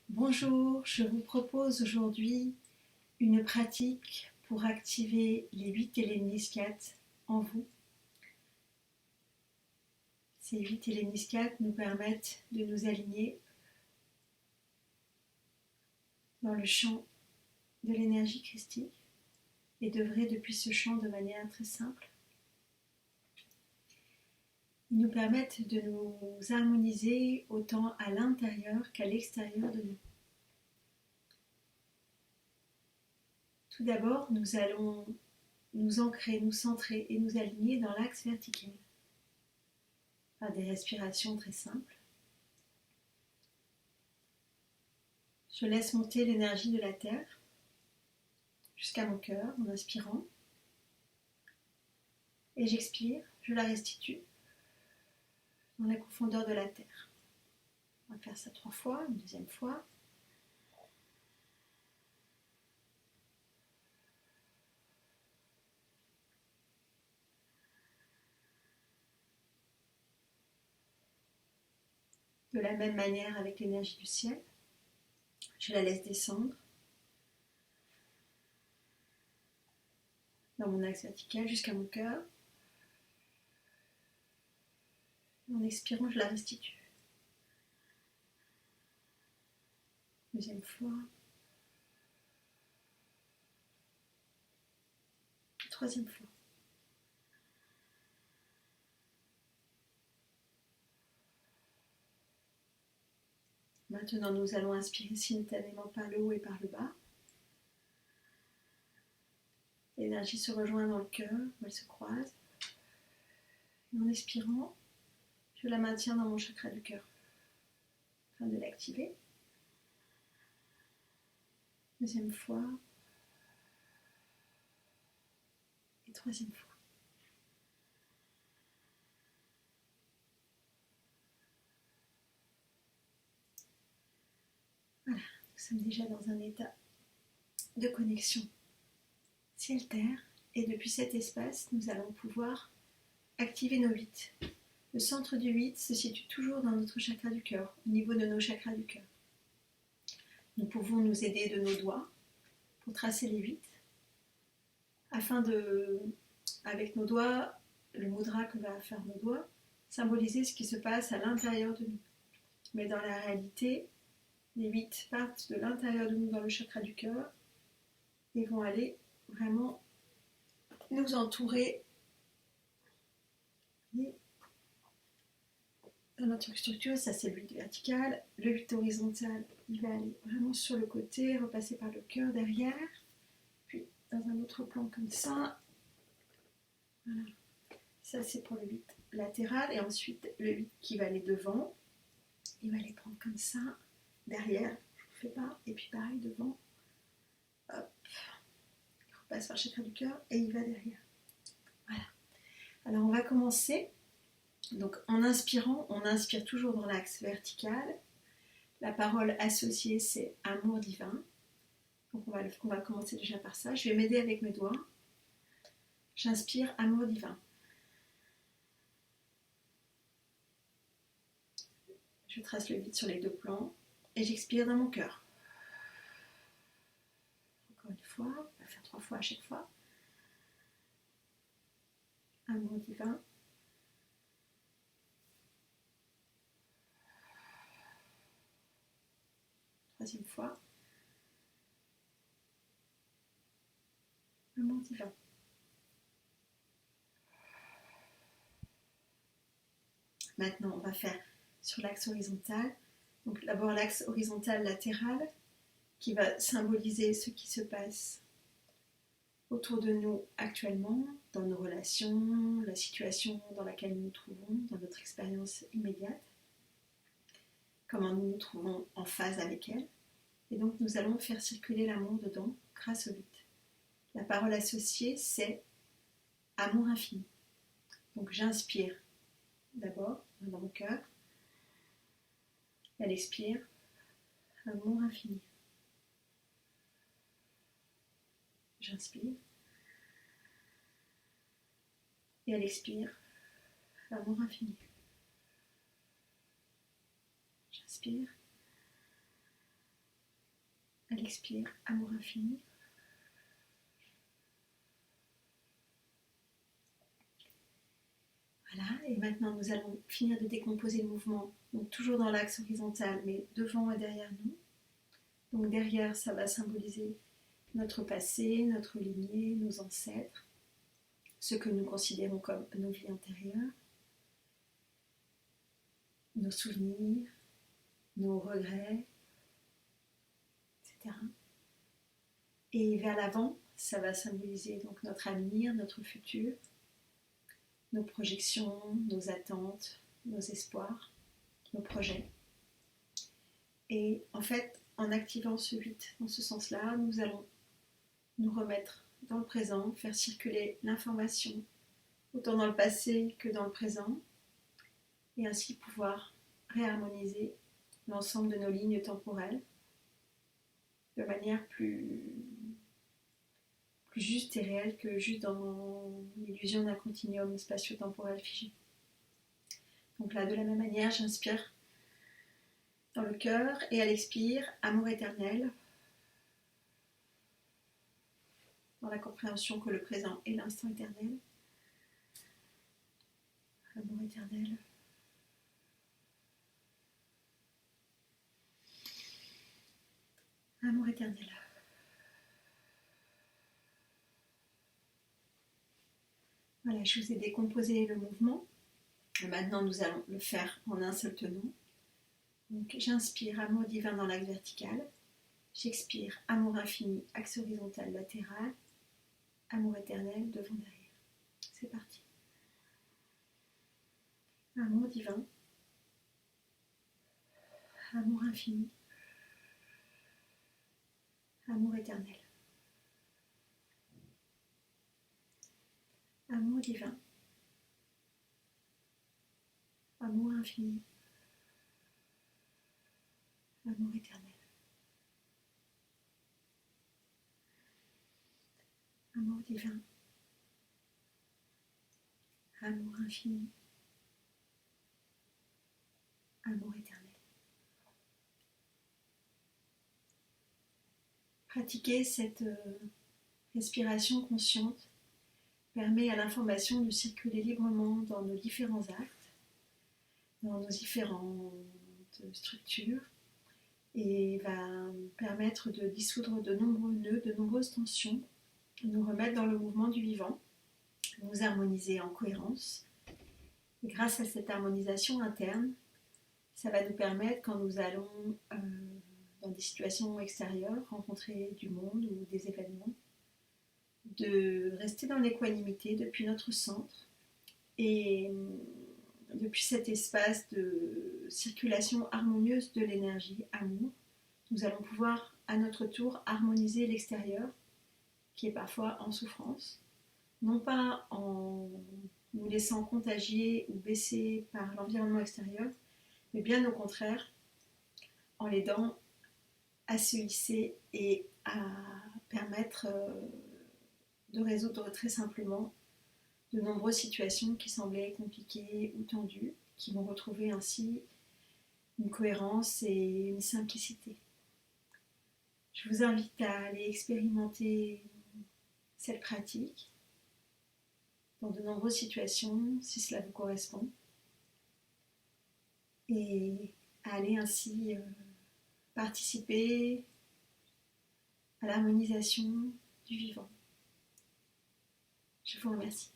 Bonjour, je vous propose aujourd'hui une pratique pour activer les 8 téléniscates en vous. Ces 8 téléniscates nous permettent de nous aligner dans le champ de l'énergie christique et d'œuvrer depuis ce champ de manière très simple. Ils nous permettent de nous harmoniser autant à l'intérieur qu'à l'extérieur de nous. Tout d'abord, nous allons nous ancrer, nous centrer et nous aligner dans l'axe vertical par des respirations très simples. Je laisse monter l'énergie de la terre jusqu'à mon cœur en inspirant et j'expire, je la restitue dans la profondeur de la terre. On va faire ça 3 fois, une deuxième fois. De la même manière avec l'énergie du ciel, je la laisse descendre dans mon axe vertical jusqu'à mon cœur. En expirant, je la restitue. Deuxième fois. Troisième fois. Maintenant, nous allons inspirer simultanément par le haut et par le bas. L'énergie se rejoint dans le cœur, elle se croise. Et en expirant, je la maintiens dans mon chakra du cœur, afin de l'activer. Deuxième fois. Et troisième fois. Voilà, nous sommes déjà dans un état de connexion ciel-terre. Et depuis cet espace, nous allons pouvoir activer nos 8. Le centre du 8 se situe toujours dans notre chakra du cœur, au niveau de nos chakras du cœur. Nous pouvons nous aider de nos doigts pour tracer les 8, afin de, avec nos doigts, le mudra que va faire nos doigts, symboliser ce qui se passe à l'intérieur de nous. Mais dans la réalité, les 8 partent de l'intérieur de nous dans le chakra du cœur et vont aller vraiment nous entourer dans notre structure. Ça, c'est le 8 vertical. Le 8 horizontal, il va aller vraiment sur le côté, repasser par le cœur derrière, puis dans un autre plan comme ça. Voilà. Ça, c'est pour le 8 latéral. Et ensuite, le 8 qui va aller devant, il va les prendre comme ça, derrière, je ne vous fais pas, et puis pareil devant. Hop. Il repasse par le chakra du cœur et il va derrière. Voilà. Alors, on va commencer. Donc en inspirant, on inspire toujours dans l'axe vertical. La parole associée, c'est amour divin. Donc on va commencer déjà par ça. Je vais m'aider avec mes doigts. J'inspire amour divin. Je trace le vide sur les 2 plans et j'expire dans mon cœur. Encore une fois, on va faire 3 fois à chaque fois. Amour divin. Troisième fois. Amour divin. Maintenant, on va faire sur l'axe horizontal. Donc d'abord l'axe horizontal latéral qui va symboliser ce qui se passe autour de nous actuellement, dans nos relations, la situation dans laquelle nous nous trouvons, dans notre expérience immédiate, comment nous nous trouvons en phase avec elle. Et donc nous allons faire circuler l'amour dedans grâce au 8. La parole associée, c'est amour infini. Donc j'inspire d'abord dans mon cœur, elle expire, amour infini. J'inspire et elle expire, amour infini. J'inspire À l'expire, amour infini. Voilà, et maintenant nous allons finir de décomposer le mouvement, donc toujours dans l'axe horizontal, mais devant et derrière nous. Donc derrière, ça va symboliser notre passé, notre lignée, nos ancêtres, ce que nous considérons comme nos vies antérieures, nos souvenirs, nos regrets, etc. Et vers l'avant, ça va symboliser donc notre avenir, notre futur, nos projections, nos attentes, nos espoirs, nos projets. Et en fait, en activant ce 8 dans ce sens-là, nous allons nous remettre dans le présent, faire circuler l'information autant dans le passé que dans le présent, et ainsi pouvoir réharmoniser l'ensemble de nos lignes temporelles de manière plus juste et réelle que juste dans l'illusion d'un continuum spatio-temporel figé. Donc là, de la même manière, j'inspire dans le cœur et à l'expire, amour éternel, dans la compréhension que le présent est l'instant éternel. Amour éternel. Amour éternel. Voilà, je vous ai décomposé le mouvement. Et maintenant, nous allons le faire en un seul tenant. Donc, j'inspire amour divin dans l'axe vertical. J'expire amour infini, axe horizontal latéral. Amour éternel devant derrière. C'est parti. Amour divin. Amour infini. Amour éternel. Amour divin. Amour infini. Amour éternel. Amour divin. Amour infini. Amour éternel. Pratiquer cette respiration consciente permet à l'information de circuler librement dans nos différents actes, dans nos différentes structures, et va permettre de dissoudre de nombreux nœuds, de nombreuses tensions, nous remettre dans le mouvement du vivant, nous harmoniser en cohérence. Et grâce à cette harmonisation interne, ça va nous permettre, quand nous allons dans des situations extérieures, rencontrer du monde ou des événements, de rester dans l'équanimité depuis notre centre et depuis cet espace de circulation harmonieuse de l'énergie amour, nous allons pouvoir à notre tour harmoniser l'extérieur qui est parfois en souffrance, non pas en nous laissant contagier ou baisser par l'environnement extérieur, mais bien au contraire en l'aidant à se hisser et à permettre de résoudre très simplement de nombreuses situations qui semblaient compliquées ou tendues, qui vont retrouver ainsi une cohérence et une simplicité. Je vous invite à aller expérimenter cette pratique dans de nombreuses situations, si cela vous correspond, et à aller ainsi participer à l'harmonisation du vivant. Je vous remercie.